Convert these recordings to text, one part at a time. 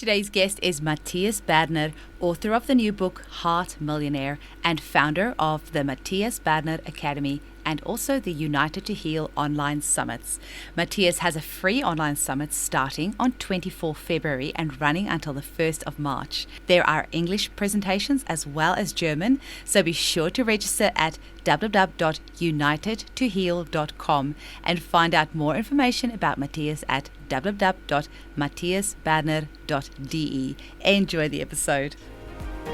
Today's guest is Mathias Berner, author of the new book Heart Millionaire and founder of the Mathias Berner Academy and also the United to Heal online summits. Mathias has a free online summit starting on 24 February and running until the 1st of March. There are English presentations as well as German, so be sure to register at www.unitedtoheal.com and find out more information about Mathias at www.mathiasberner.de. Enjoy the episode.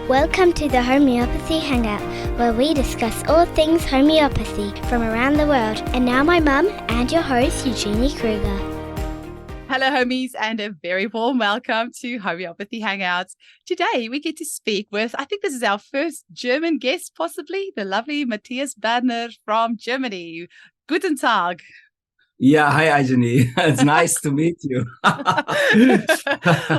Welcome to the Homeopathy Hangout, where we discuss all things homeopathy from around the world. And now my mum and your host, Eugenie Kruger. Hello, homies, and a very warm welcome to Homeopathy Hangouts. Today, we get to speak with, I think this is our first German guest, possibly, the lovely Mathias Berner from Germany. Guten Tag. Yeah, hi, Eugenie. It's nice to meet you. Well,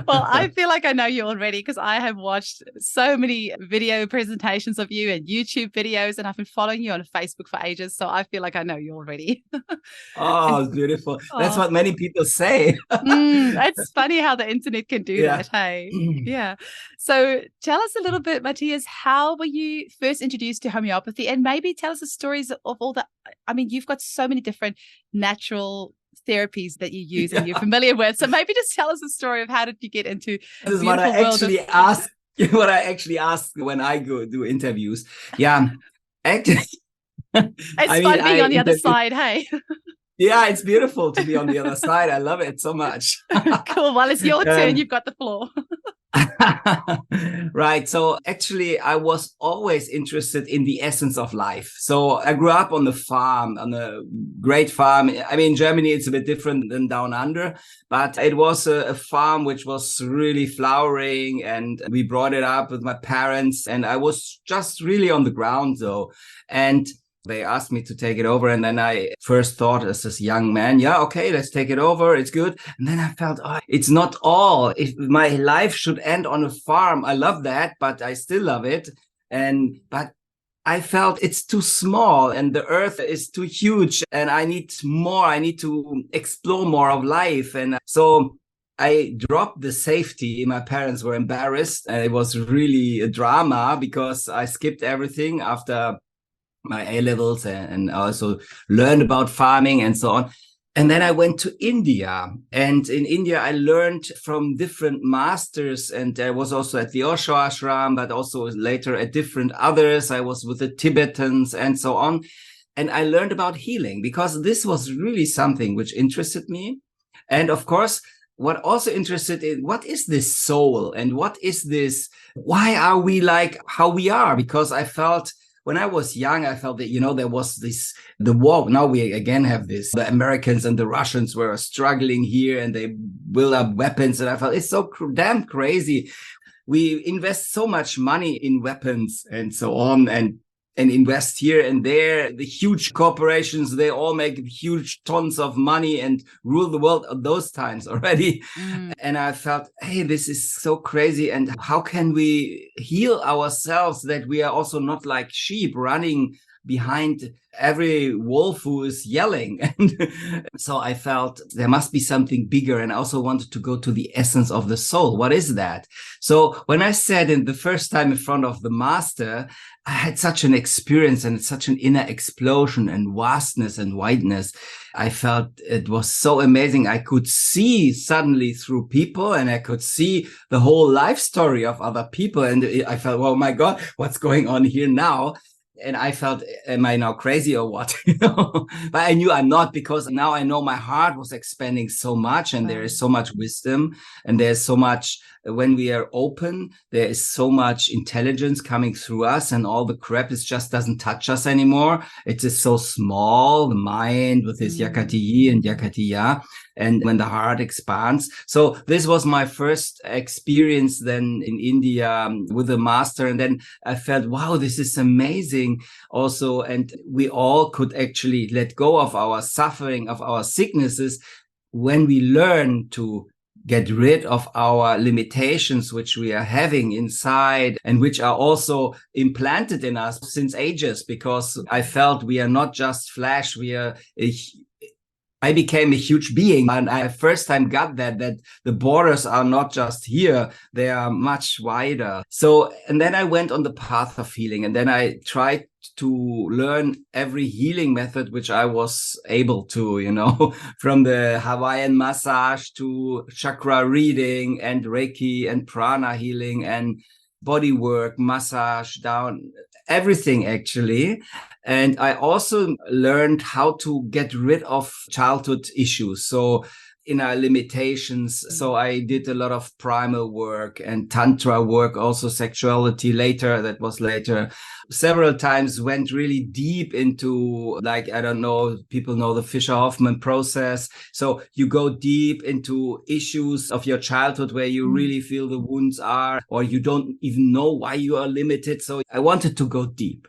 I feel like I know you already because I have watched so many video presentations of you and YouTube videos, and I've been following you on Facebook for ages, so I feel like I know you already. Oh, beautiful. That's what many people say. It's funny how the internet can do that, hey? Yeah. So tell us a little bit, Mathias, how were you first introduced to homeopathy? And maybe tell us the stories of all the, I mean, you've got so many different natural therapies that you use and you're familiar with. So maybe just tell us the story of how did you get into this is what I actually ask. What I actually ask when I go do interviews. Yeah, actually, it's fun being on the other side. Hey. Yeah, it's beautiful to be on the other side. I love it so much. Cool. Well, it's your turn. You've got the floor. Right. So actually, I was always interested in the essence of life. So I grew up on the farm, on a great farm. I mean, in Germany, it's a bit different than down under, but it was a farm which was really flowering, and we brought it up with my parents, and I was just really on the ground though. And they asked me to take it over. And then I first thought as this young man, yeah, okay, let's take it over. It's good. And then I felt, it's not all. If my life should end on a farm, I love that, but I still love it. But I felt it's too small and the earth is too huge and I need more. I need to explore more of life. And so I dropped the safety. My parents were embarrassed and it was really a drama because I skipped everything after my A-levels and also learned about farming and so on. And then I went to India, and in India, I learned from different masters, and I was also at the Osho ashram, but also later at different others. I was with the Tibetans and so on. And I learned about healing because this was really something which interested me. And of course, what also interested in what is this soul and what is this? Why are we like how we are? Because I felt when I was young, I felt that, there was the war. Now we again have this. The Americans and the Russians were struggling here and they build up weapons. And I felt it's so damn crazy. We invest so much money in weapons and so on and invest here and there. The huge corporations, they all make huge tons of money and rule the world at those times already. And I felt, hey, this is so crazy. And how can we heal ourselves that we are also not like sheep running behind every wolf who is yelling? And so I felt there must be something bigger. And I also wanted to go to the essence of the soul. What is that? So when I said in the first time in front of the master, I had such an experience and such an inner explosion and vastness and wideness. I felt it was so amazing. I could see suddenly through people and I could see the whole life story of other people. And I felt, oh my God, what's going on here now? And I felt, am I now crazy or what? But I knew I'm not, because now I know my heart was expanding so much and there is so much wisdom and there's so much, when we are open, there is so much intelligence coming through us and all the crap is just doesn't touch us anymore. It is so small, the mind with this yakati and yakatiya. And when the heart expands. So this was my first experience then in India with the master. And then I felt, wow, this is amazing also. And we all could actually let go of our suffering, of our sicknesses, when we learn to get rid of our limitations, which we are having inside and which are also implanted in us since ages, because I felt we are not just flesh. We are I became a huge being. And I first time got that the borders are not just here, they are much wider. So, and then I went on the path of healing, and then I tried to learn every healing method which I was able to, from the Hawaiian massage to chakra reading and Reiki and prana healing and body work, massage down, everything actually. And I also learned how to get rid of childhood issues. So inner limitations. So I did a lot of primal work and tantra work, also sexuality later. That was later. Several times went really deep into, like, I don't know, people know the Fischer-Hoffman process. So you go deep into issues of your childhood where you really feel the wounds are, or you don't even know why you are limited. So I wanted to go deep.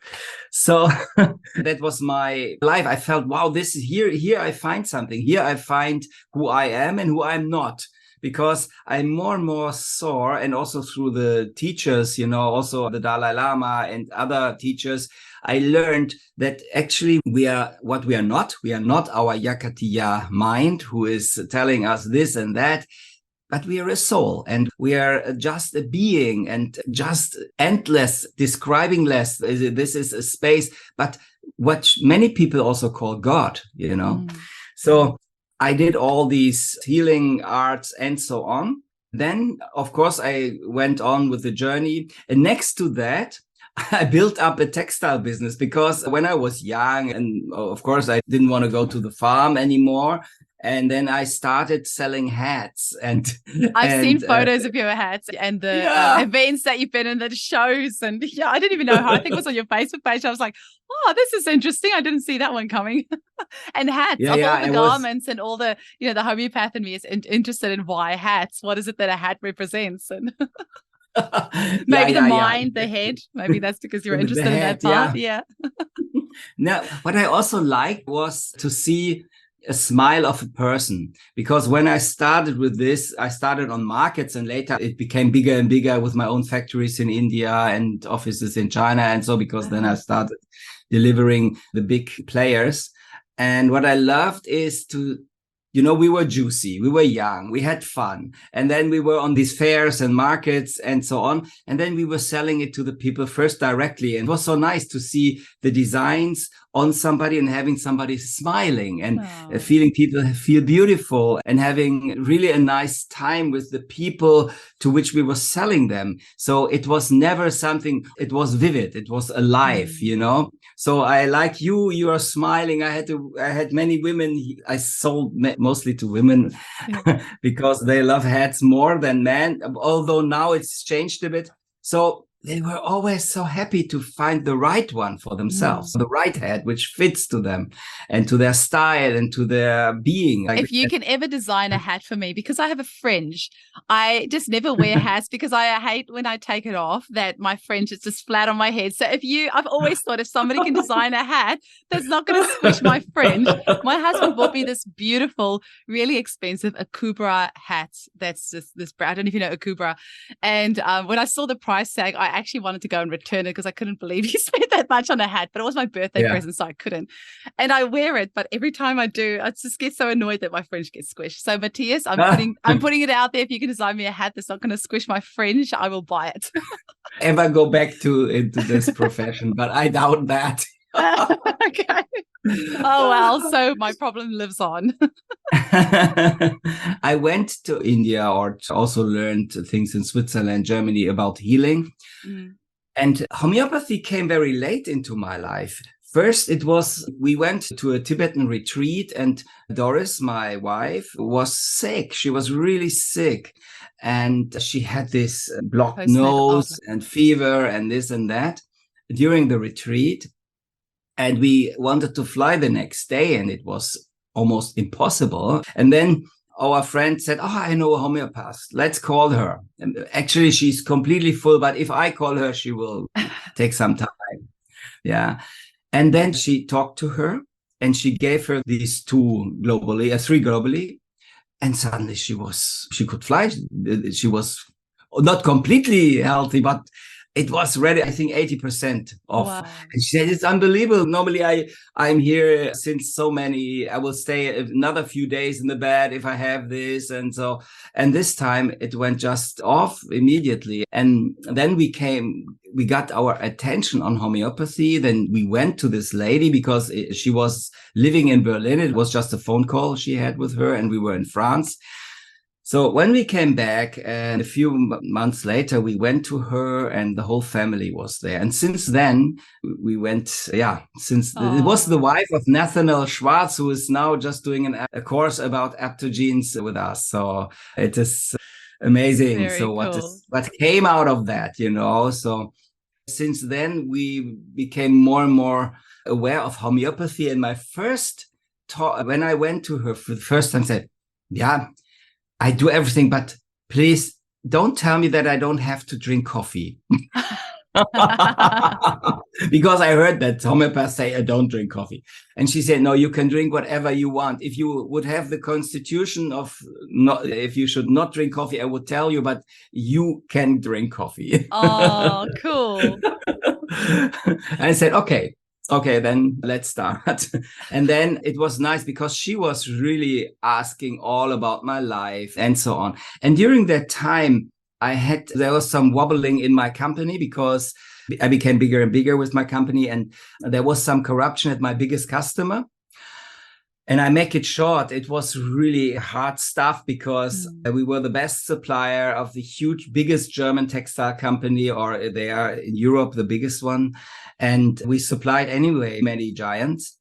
So that was my life. I felt, wow, this is here I find something. Here I find who I am and who I'm not. Because I more and more saw, and also through the teachers, also the Dalai Lama and other teachers, I learned that actually we are what we are not. We are not our Yakatiya mind who is telling us this and that, but we are a soul, and we are just a being, and just endless, describing less. This is a space, but what many people also call God, So I did all these healing arts and so on. Then, of course, I went on with the journey. And next to that, I built up a textile business, because when I was young, and of course, I didn't want to go to the farm anymore. And then I started selling hats. And I've seen photos of your hats and the events that you've been in, the shows. And I didn't even know how. I think it was on your Facebook page. I was like, oh, this is interesting. I didn't see that one coming. And hats, all the garments and all the, the homeopath in me is interested in why hats. What is it that a hat represents? And maybe the mind, the head. Maybe that's because you're interested in that part. Yeah. Now, what I also liked was to see a smile of a person, because when I started with this, I started on markets, and later it became bigger and bigger with my own factories in India and offices in China. And so, because then I started delivering the big players. And what I loved is to, we were juicy, we were young, we had fun. And then we were on these fairs and markets and so on. And then we were selling it to the people first directly. And it was so nice to see the designs on somebody and having somebody smiling and feeling people feel beautiful and having really a nice time with the people to which we were selling them. So it was never something, it was vivid, it was alive, So I like you are smiling. I had many women. I sold mostly to women because they love hats more than men, although now it's changed a bit. So they were always so happy to find the right one for themselves, the right hat, which fits to them and to their style and to their being. If you can ever design a hat for me, because I have a fringe, I just never wear hats because I hate when I take it off that my fringe is just flat on my head. So I've always thought if somebody can design a hat that's not going to squish my fringe. My husband bought me this beautiful, really expensive Akubra hat. That's just this brown. I don't know if you know Akubra. And when I saw the price tag, I actually wanted to go and return it because I couldn't believe he spent that much on a hat, but it was my birthday present, so I couldn't. And I wear it, but every time I do, I just get so annoyed that my fringe gets squished. So Matthias, I'm putting it out there. If you can design me a hat that's not going to squish my fringe, I will buy it. Ever go back into this profession, but I doubt that. Okay. Oh, well, so my problem lives on. I went to India or also learned things in Switzerland, Germany about healing. And homeopathy came very late into my life. First, we went to a Tibetan retreat, and Doris, my wife, was sick. She was really sick. And she had this blocked nose and fever and this and that during the retreat. And we wanted to fly the next day, and it was almost impossible. And then our friend said, I know a homeopath. Let's call her. And actually, she's completely full, but if I call her, she will take some time. Yeah. And then she talked to her, and she gave her these three globally. And suddenly she could fly. She was not completely healthy, but it was ready, I think 80% off. Wow. And she said, it's unbelievable. Normally I'm here since I will stay another few days in the bed if I have this. And this time it went just off immediately. And then we got our attention on homeopathy. Then we went to this lady because she was living in Berlin. It was just a phone call she had with her, and we were in France. So when we came back, and a few months later, we went to her, and the whole family was there. And since then, we went, it was the wife of Nathaniel Schwartz, who is now just doing a course about aptogens with us. So it is amazing. Very so cool. what came out of that, So since then, we became more and more aware of homeopathy. And my first talk, when I went to her for the first time, said, yeah, I do everything, but please don't tell me that I don't have to drink coffee. Because I heard that homeopaths say, I don't drink coffee. And she said, no, you can drink whatever you want. If you would have the constitution if you should not drink coffee, I would tell you, but you can drink coffee. Oh, cool. I said, okay, then let's start. And then it was nice because she was really asking all about my life and so on. And during that time, there was some wobbling in my company because I became bigger and bigger with my company. And there was some corruption at my biggest customer. And I make it short. It was really hard stuff because we were the best supplier of the biggest German textile company, or they are in Europe, the biggest one. And we supplied anyway many giants.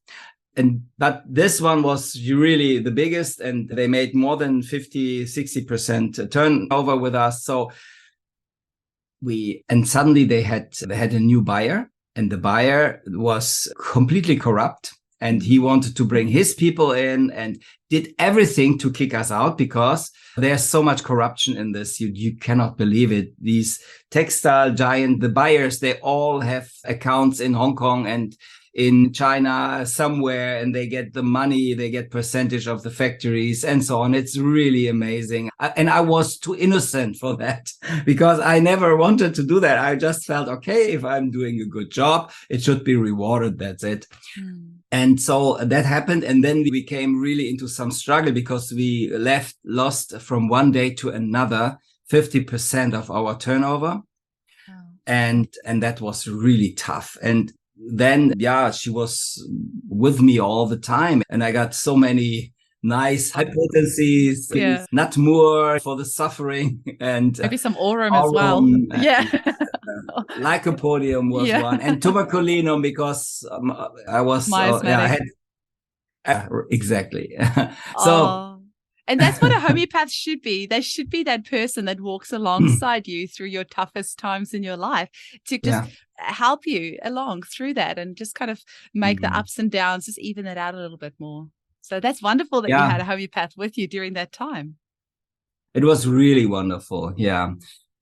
But this one was really the biggest, and they made more than 50-60% turnover with us. So suddenly they had a new buyer, and the buyer was completely corrupt. And he wanted to bring his people in and did everything to kick us out because there's so much corruption in this. You cannot believe it. These textile giant, the buyers, they all have accounts in Hong Kong and in China somewhere, and they get the money, they get percentage of the factories and so on. It's really amazing. And I was too innocent for that because I never wanted to do that. I just felt, okay, if I'm doing a good job, it should be rewarded. That's it. And so that happened. And then we came really into some struggle because we lost from one day to another 50% of our turnover. Oh. And that was really tough. And then, she was with me all the time. And I got so many nice high potencies, nut more for the suffering, and maybe some aurum as well. Lycopodium was one, and tuberculinum because I was exactly. And that's what a homeopath should be. They should be that person that walks alongside you through your toughest times in your life to just help you along through that and just kind of make the ups and downs, just even it out a little bit more. So that's wonderful that you had a homeopath with you during that time. It was really wonderful. Yeah.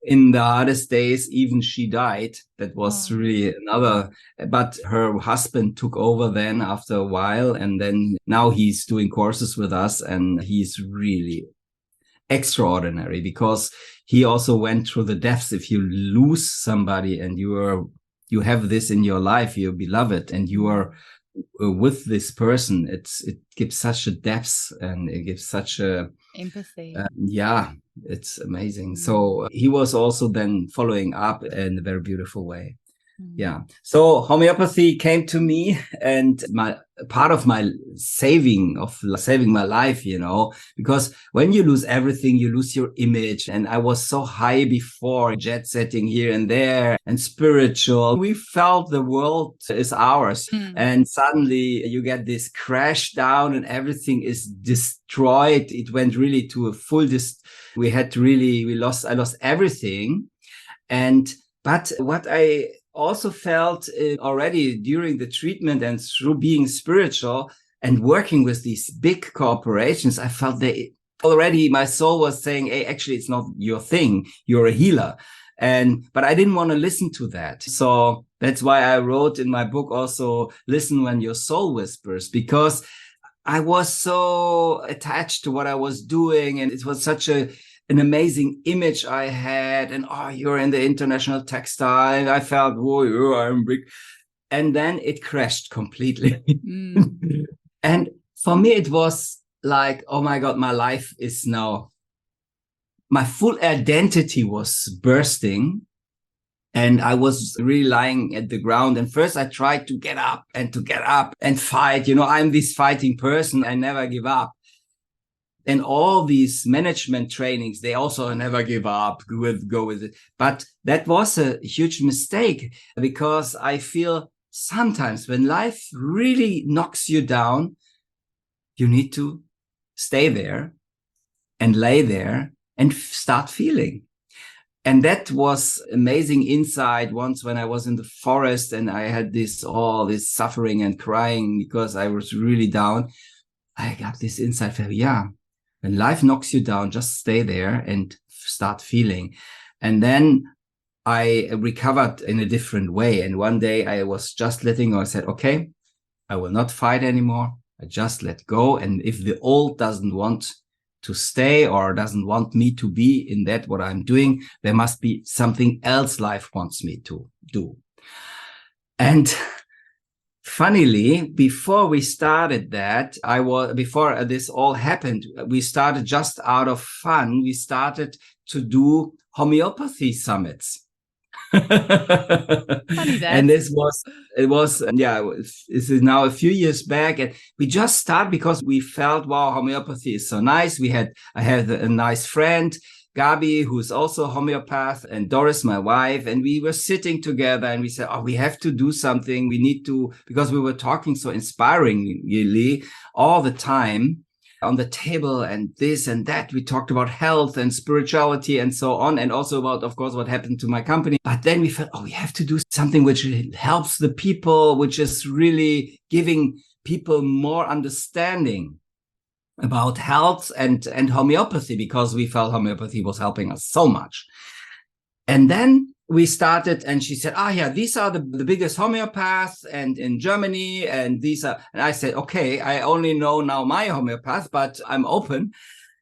In the hardest days, even she died. That was really but her husband took over then after a while. And then now he's doing courses with us, and he's really extraordinary because he also went through the depths. If you lose somebody and you have this in your life, your beloved, and you are with this person, it gives such a depth and it gives such a empathy. It's amazing. So he was also then following up in a very beautiful way. Yeah. So homeopathy came to me, and part of my saving my life, because when you lose everything, you lose your image. And I was so high before, jet setting here and there and spiritual. We felt the world is ours. And suddenly you get this crash down and everything is destroyed. It went really to a full I lost everything. But what I also felt already during the treatment and through being spiritual and working with these big corporations, I felt my soul was saying, hey, actually, it's not your thing. You're a healer. But I didn't want to listen to that. So that's why I wrote in my book also, Listen When Your Soul Whispers, because I was so attached to what I was doing. And it was such a an amazing image I had. And, you're in the international textile. And I felt, whoa, I'm big. And then it crashed completely. And for me, it was like, oh my God, my life is now, my full identity was bursting. And I was really lying at the ground. And first I tried to get up and fight. I'm this fighting person. I never give up. And all these management trainings, they also never give up, go with it. But that was a huge mistake, because I feel sometimes when life really knocks you down, you need to stay there and lay there and start feeling. And that was amazing insight once when I was in the forest and I had all this suffering and crying because I was really down. I got this insight, when life knocks you down, just stay there and start feeling. And then I recovered in a different way. And one day I was just letting go. I said, okay, I will not fight anymore. I just let go. And if the old doesn't want to stay or doesn't want me to be in that, what I'm doing, there must be something else life wants me to do. And funnily, before we started that, before this all happened, we started just out of fun. We started to do homeopathy summits. And this is now a few years back, and we just started because we felt, wow, homeopathy is so nice. I had a nice friend, Gabi, who's also a homeopath, and Doris, my wife, and we were sitting together and we said, we have to do something. We need to, because we were talking so inspiringly all the time on the table and this and that. We talked about health and spirituality and so on, and also about, of course, what happened to my company. But then we felt, we have to do something which helps the people, which is really giving people more understanding about health and homeopathy, because we felt homeopathy was helping us so much. And then we started, and she said, these are the biggest homeopaths and in Germany, and I said, okay, I only know now my homeopath, but I'm open.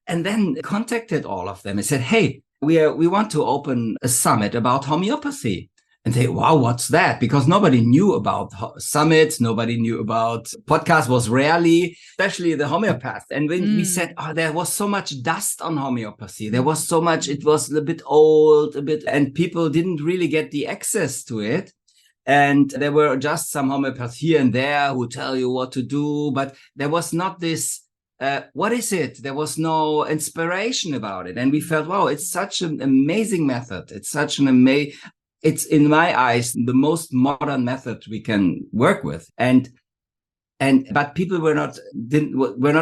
And then contacted all of them and said, hey, we want to open a summit about homeopathy. And they, wow, what's that? Because nobody knew about summits, nobody knew about podcasts, was rarely, especially the homeopath. And when we said, there was so much dust on homeopathy, there was so much, it was a bit old, and people didn't really get the access to it. And there were just some homeopaths here and there who tell you what to do, but there was not this, what is it? There was no inspiration about it. And we felt, wow, it's such an amazing method. It's in my eyes, the most modern method we can work with. But people were not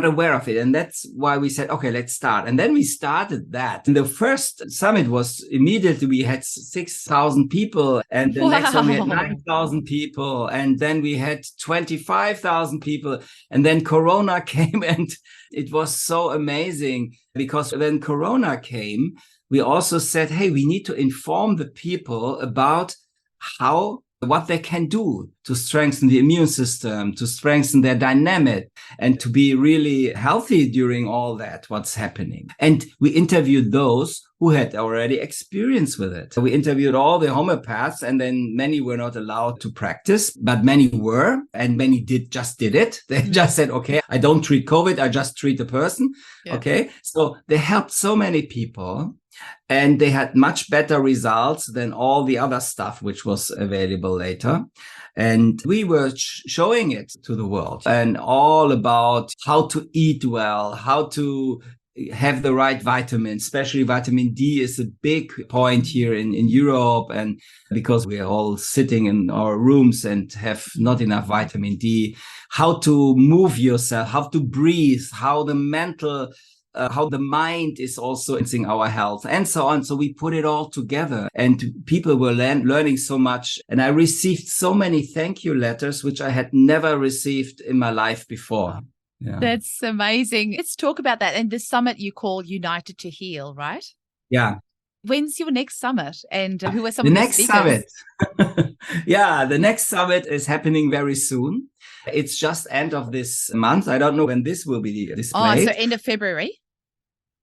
aware of it. And that's why we said, okay, let's start. And then we started that. And the first summit was immediately, we had 6,000 people. And the next one we had 9,000 people. And then we had 25,000 people. And then Corona came, and it was so amazing, because when Corona came, we also said, hey, we need to inform the people about what they can do to strengthen the immune system, to strengthen their dynamic, and to be really healthy during all that, what's happening. And we interviewed those who had already experience with it. We interviewed all the homeopaths, and then many were not allowed to practice, but many were, and many just did it. They just said, okay, I don't treat COVID, I just treat the person. Yeah. Okay. So they helped so many people. And they had much better results than all the other stuff which was available later. And we were showing it to the world, and all about how to eat well, how to have the right vitamins, especially vitamin D is a big point here in Europe. And because we are all sitting in our rooms and have not enough vitamin D, how to move yourself, how to breathe, how the mind is also influencing our health, and so on. So we put it all together, and people were learning so much. And I received so many thank you letters, which I had never received in my life before. Yeah. That's amazing. Let's talk about that. And the summit you call United to Heal, right? Yeah. When's your next summit? And who are some of the speakers? Summit? The next summit is happening very soon. It's just end of this month. I don't know when this will be displayed. So end of February?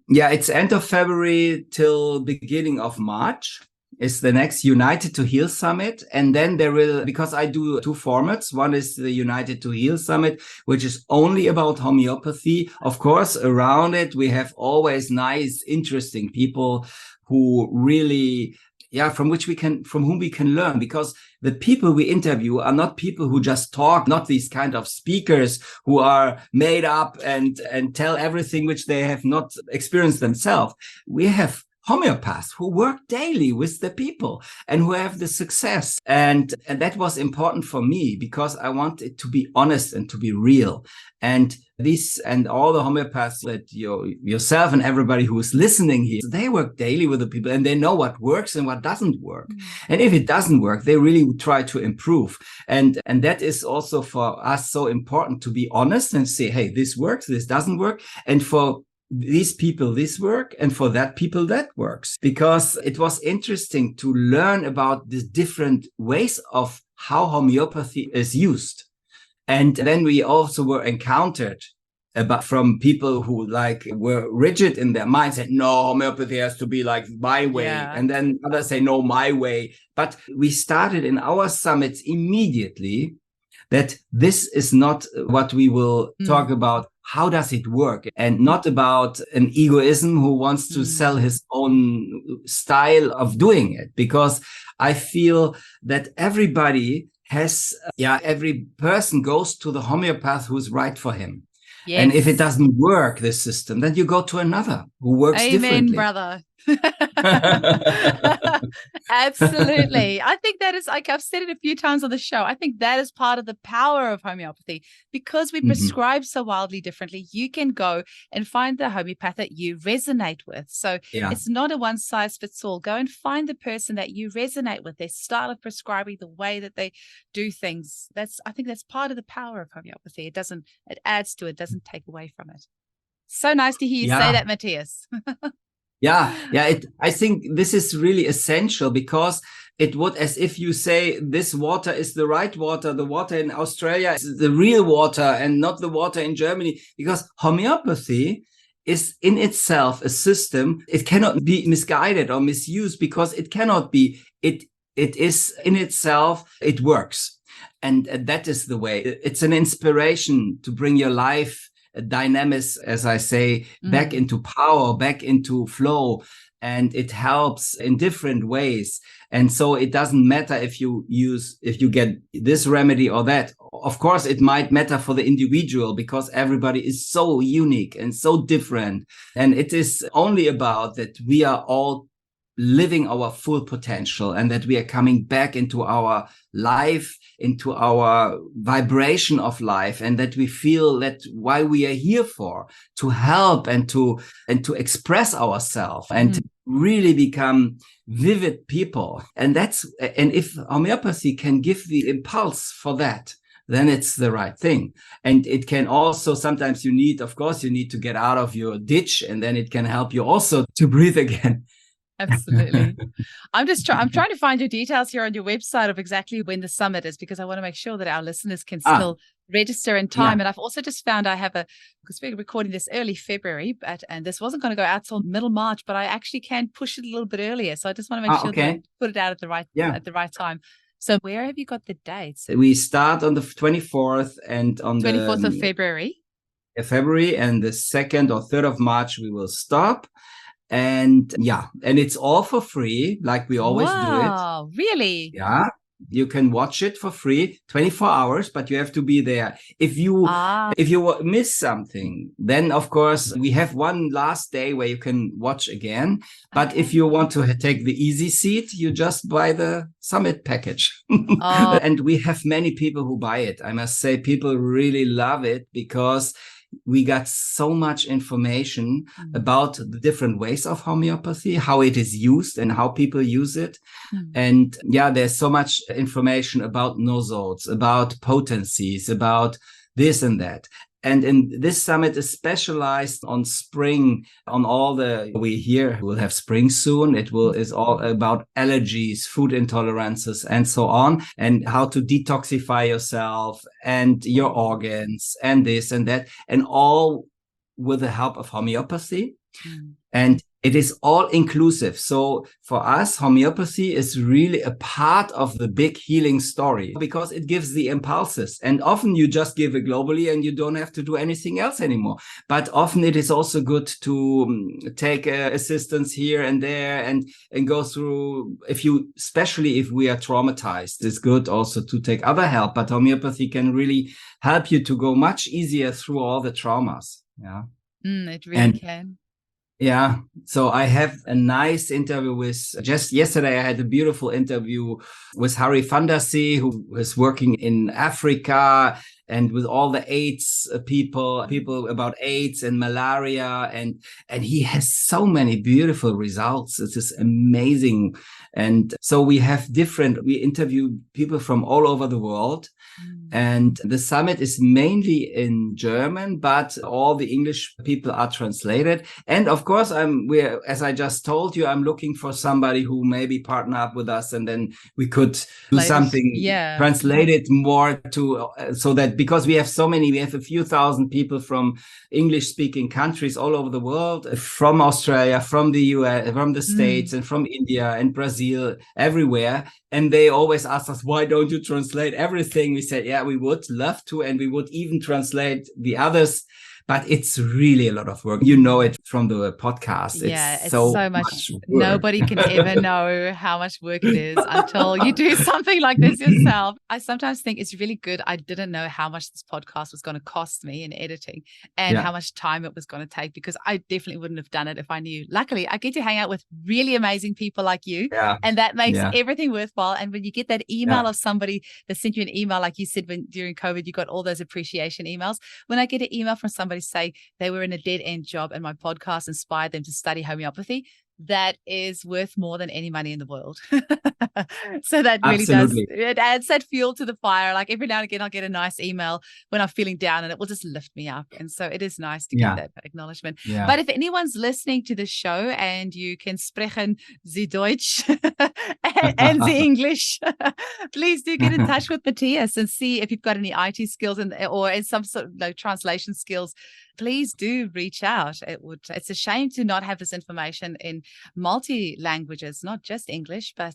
Yeah, it's end of February till beginning of March. Is the next United to Heal Summit. And then there will, because I do two formats. One is the United to Heal Summit, which is only about homeopathy. Of course, around it, we have always nice, interesting people who really, from whom we can learn, because the people we interview are not people who just talk, not these kind of speakers who are made up and tell everything which they have not experienced themselves. We have homeopaths who work daily with the people and who have the success. And that was important for me because I want it to be honest and to be real. And all the homeopaths that yourself and everybody who is listening here, they work daily with the people and they know what works and what doesn't work. And if it doesn't work, they really try to improve. And that is also for us so important to be honest and say, hey, this works, this doesn't work. And for these people, this work, and for that people, that works. Because it was interesting to learn about the different ways of how homeopathy is used. And then we also were encountered from people who were rigid in their minds, said, no, homeopathy has to be like my way. Yeah. And then others say, no, my way. But we started in our summits immediately that this is not what we will talk about. How does it work? And not about an egoism who wants to sell his own style of doing it. Because I feel that everybody every person goes to the homeopath who's right for him. Yes. And if it doesn't work, this system, then you go to another who works differently. Amen, brother. Absolutely. I think that is, I've said it a few times on the show, I think that is part of the power of homeopathy. Because we prescribe so wildly differently, you can go and find the homeopath that you resonate with. So it's not a one size fits all. Go and find the person that you resonate with, their style of prescribing, the way that they do things. I think that's part of the power of homeopathy. It adds to it, doesn't take away from it. So nice to hear you say that, Mathias. I think this is really essential, because it would, as if you say this water is the right water, the water in Australia is the real water and not the water in Germany, because homeopathy is in itself a system. It cannot be misguided or misused, because it cannot be. It is in itself, it works. And that is the way. It's an inspiration to bring your life dynamics, as I say, back into power, back into flow, and it helps in different ways. And so it doesn't matter if you get this remedy or that. Of course, it might matter for the individual, because everybody is so unique and so different. And it is only about that we are all living our full potential, and that we are coming back into our life, into our vibration of life, and that we feel that why we are here for, to help and to express ourselves and to really become vivid people. And if homeopathy can give the impulse for that, then it's the right thing. And it can also, sometimes you need to get out of your ditch, and then it can help you also to breathe again. Absolutely. I'm trying to find your details here on your website of exactly when the summit is, because I want to make sure that our listeners can still register in time. And I've also just found because we're recording this early February, and this wasn't going to go out till middle March, but I actually can push it a little bit earlier. So I just want to make sure that I put it out at the right time. So where have you got the dates? We start on the 24th and on 24th of February. February, and the 2nd or 3rd of March we will stop. And it's all for free, like we always do it. Wow, really? Yeah. You can watch it for free, 24 hours, but you have to be there. If you miss something, then of course we have one last day where you can watch again. But if you want to take the easy seat, you just buy the summit package. And we have many people who buy it. I must say, people really love it, because we got so much information about the different ways of homeopathy, how it is used and how people use it. And there's so much information about nosodes, about potencies, about this and that. And in this summit is specialized on spring, on all we'll have spring soon. Is all about allergies, food intolerances, and so on, and how to detoxify yourself and your organs and this and that, and all with the help of homeopathy. And it is all inclusive. So for us, homeopathy is really a part of the big healing story because it gives the impulses. And often you just give it globally and you don't have to do anything else anymore. But often it is also good to take assistance here and there and go through, especially if we are traumatized, it's good also to take other help. But homeopathy can really help you to go much easier through all the traumas. Yeah. It really can. Yeah. So I have a nice interview just yesterday, I had a beautiful interview with Hari Fandasi, who is working in Africa and with all the AIDS people about AIDS and malaria. And he has so many beautiful results. It is amazing. And so we interview people from all over the world. And the summit is mainly in German, but all the English people are translated. And of course, as I just told you, I'm looking for somebody who maybe partner up with us, and then we could do something, translate it more to, so that, because we have a few thousand people from English speaking countries all over the world, from Australia, from the US, from the States, and from India and Brazil, everywhere. And they always ask us, why don't you translate everything? We said, yeah, we would love to. And we would even translate the others. But it's really a lot of work. You know it from the podcast. It's so much work. Nobody can ever know how much work it is until you do something like this yourself. I sometimes think it's really good. I didn't know how much this podcast was going to cost me in editing and how much time it was going to take, because I definitely wouldn't have done it if I knew. Luckily, I get to hang out with really amazing people like you. And that makes everything worthwhile. And when you get that email of somebody that sent you an email, like you said, during COVID, you got all those appreciation emails. When I get an email from somebody say they were in a dead-end job and my podcast inspired them to study homeopathy, that is worth more than any money in the world. So that really does, it adds that fuel to the fire. Like every now and again, I'll get a nice email when I'm feeling down and it will just lift me up. And so it is nice to get that acknowledgement. But if anyone's listening to the show and you can sprechen Sie Deutsch and Sie English, please do get in touch with Mathias and see if you've got any IT skills or in some sort of translation skills. Please do reach out. It's a shame to not have this information in multi languages, not just English, but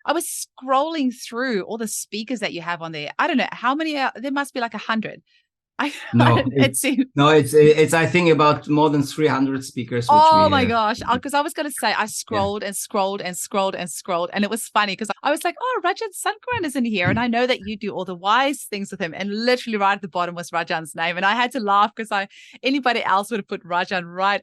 I was scrolling through all the speakers that you have on there. I don't know how many, there must be like 100. It's I think about more than 300 speakers. Oh my gosh. Because I was going to say, I scrolled and scrolled and scrolled and scrolled. And it was funny because I was like, oh, Rajan Sankaran is in here. And I know that you do all the wise things with him. And literally right at the bottom was Rajan's name. And I had to laugh because anybody else would have put Rajan right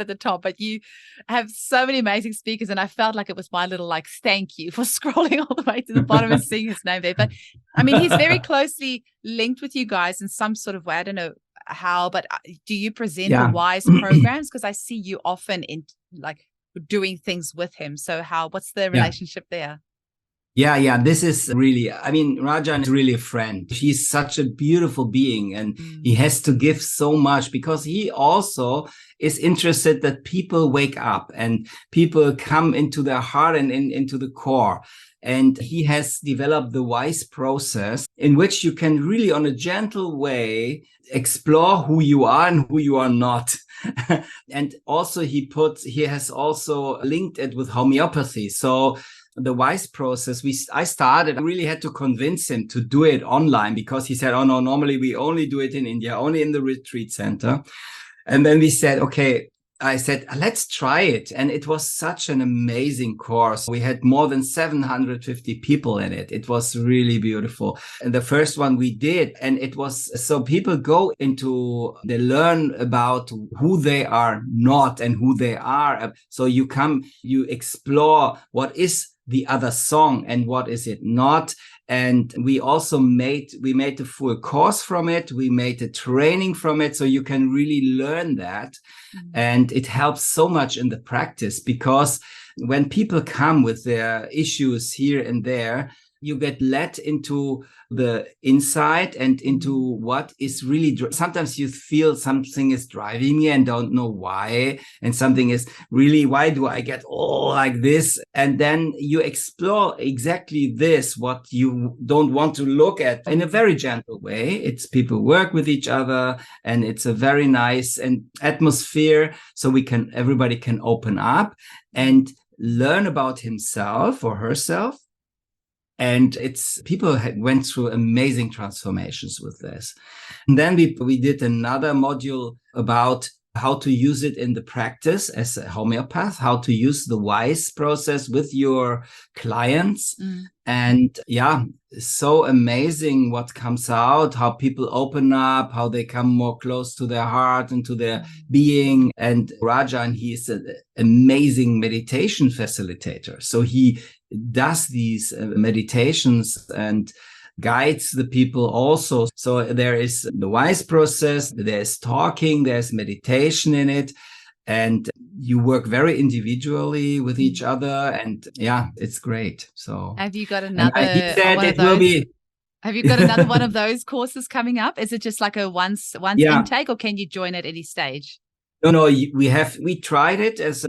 at the top. But you have so many amazing speakers. And I felt like it was my little thank you for scrolling all the way to the bottom and seeing his name there. But I mean, he's very closely linked with you guys in some sort of way. I don't know how, but do you present the WISE programs? Because I see you often in doing things with him. So what's the relationship there? This is really, Rajan is really a friend. He's such a beautiful being and he has to give so much because he also is interested that people wake up and people come into their heart and into the core. And he has developed the WISE process in which you can really, on a gentle way, explore who you are and who you are not. And also he has also linked it with homeopathy. So the WISE process, I really had to convince him to do it online because he said, oh no, normally we only do it in India, only in the retreat center. And then we said, okay, I said, let's try it. And it was such an amazing course. We had more than 750 people in it. It was really beautiful. And the first one we did, and it was, so people they learn about who they are not and who they are. So you explore what is the other song and what is it not. And we also made a full course from it. We made a training from it. So you can really learn that. And it helps so much in the practice because when people come with their issues here and there, you get led into the inside and into what is really, sometimes you feel something is driving me and don't know why. And something is really, why do I get all like this? And then you explore exactly this, what you don't want to look at in a very gentle way. It's people work with each other and it's a very nice and atmosphere. So everybody can open up and learn about himself or herself. And people went through amazing transformations with this. And then we did another module about how to use it in the practice as a homeopath, how to use the WISE process with your clients. And so amazing what comes out, how people open up, how they come more close to their heart and to their being. And Rajan, he is an amazing meditation facilitator. So he does these meditations and guides the people also. So there is the WISE process, there's talking, there's meditation in it, and you work very individually with each other. And it's great. So have you got another Have you got another one of those courses coming up? Is it just like a once intake, or can you join at any stage? No, we tried it as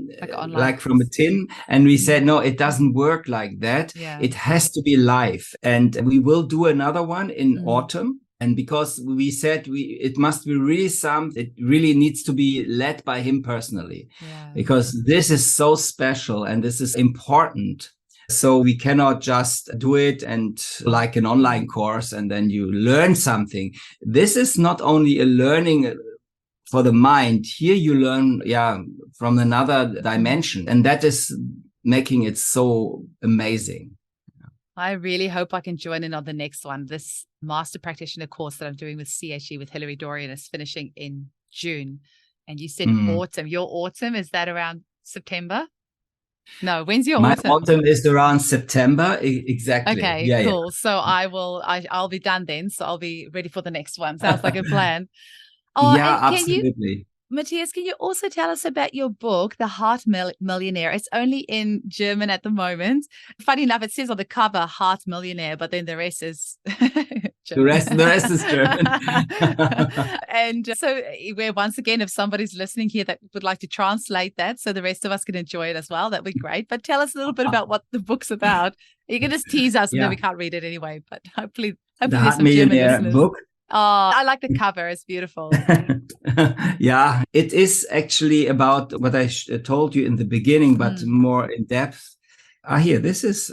like from a tin, and we said, no, it doesn't work like that. Yeah. It has to be live. And we will do another one in autumn. And because we said it must be really it really needs to be led by him personally, because this is so special and this is important. So we cannot just do it and like an online course and then you learn something. This is not only a learning for the mind. Here you learn, from another dimension. And that is making it so amazing. I really hope I can join in on the next one. This master practitioner course that I'm doing with CHE with Hilary Dorian is finishing in June. And you said autumn. Your autumn, is that around September? No, when's your autumn? My autumn is around September. Exactly. Okay, cool. So I'll be done then. So I'll be ready for the next one. Sounds like a plan. Oh, absolutely. Matthias, can you also tell us about your book, The Heart Millionaire? It's only in German at the moment. Funny enough, it says on the cover, Heart Millionaire, but then the rest is German. The rest is German. And so once again, if somebody's listening here that would like to translate that so the rest of us can enjoy it as well, that'd be great. But tell us a little bit about what the book's about. You can just tease us, and then we can't read it anyway. But hopefully the Heart Millionaire book. Oh, I like the cover. It's beautiful. It is actually about what I told you in the beginning, but more in depth. Here, this was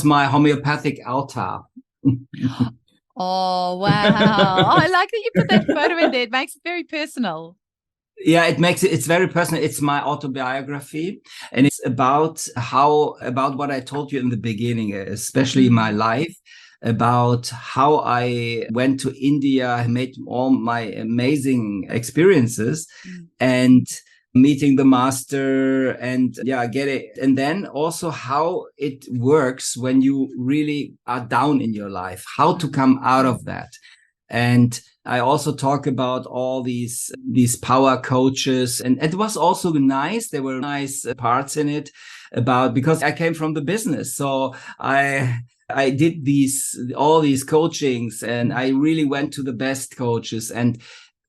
my homeopathic altar. Oh, wow. I like that you put that photo in there. It makes it very personal. Yeah, it's very personal. It's my autobiography, and it's about what I told you in the beginning, especially my life, about how I went to India, made all my amazing experiences and meeting the master and get it. And then also how it works when you really are down in your life, how to come out of that. And I also talk about all these power coaches, and it was also nice. There were nice parts in it because I came from the business. So I did all these coachings, and I really went to the best coaches, and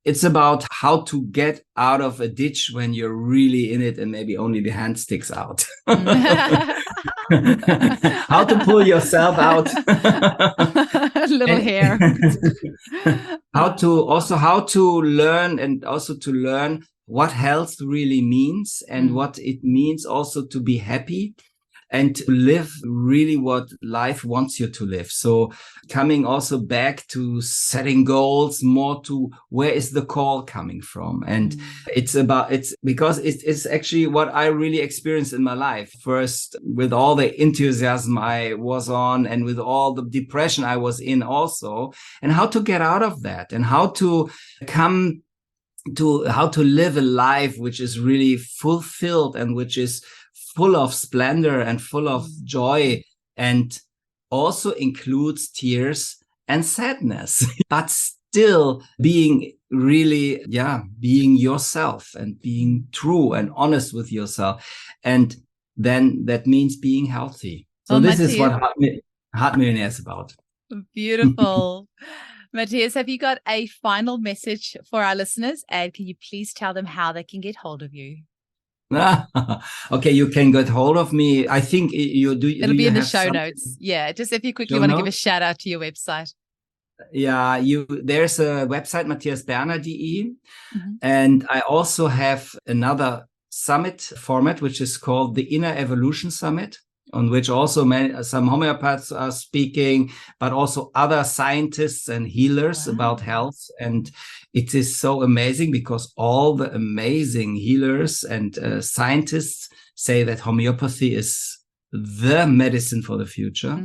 it's about how to get out of a ditch when you're really in it and maybe only the hand sticks out. How to pull yourself out. Little hair. How to learn, and also to learn what health really means and what it means also to be happy and to live really what life wants you to live. So coming also back to setting goals, more to where is the call coming from. And it's because it's actually what I really experienced in my life. First, with all the enthusiasm I was on and with all the depression I was in also, and how to get out of that and how to live a life which is really fulfilled and which is full of splendor and full of joy, and also includes tears and sadness, but still being really, being yourself and being true and honest with yourself. And then that means being healthy. So this is what Heart Millionaire is about. Beautiful. Mathias, have you got a final message for our listeners? And can you please tell them how they can get hold of you? Okay, you can get hold of me. I think you do. It'll be in the show notes. Yeah, just if you quickly want to give a shout out to your website. Yeah, there's a website, matthiasberner.de. And I also have another summit format, which is called the Inner Evolution Summit, on which also some homeopaths are speaking, but also other scientists and healers about health. And it is so amazing because all the amazing healers and scientists say that homeopathy is the medicine for the future.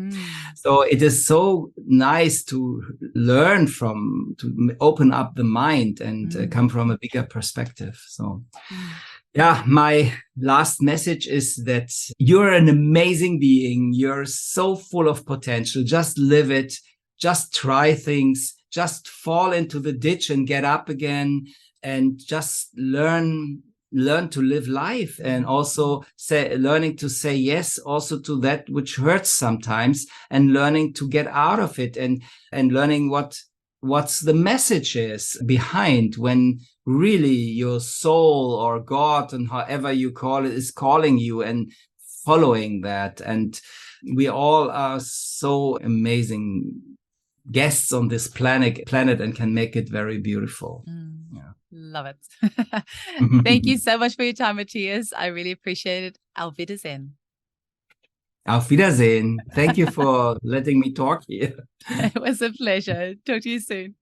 So it is so nice to learn to open up the mind and come from a bigger perspective. So yeah, my last message is that you're an amazing being. You're so full of potential. Just live it. Just try things. Just fall into the ditch and get up again, and just learn to live life, and also learning to say yes also to that which hurts sometimes, and learning to get out of it, and learning what's the message is behind when really your soul or God, and however you call it, is calling you, and following that. And we all are so amazing guests on this planet and can make it very beautiful. Yeah. Love it. Thank you so much for your time, Mathias. I really appreciate it. Auf Wiedersehen. Auf Wiedersehen. Thank you for letting me talk here. It was a pleasure. Talk to you soon.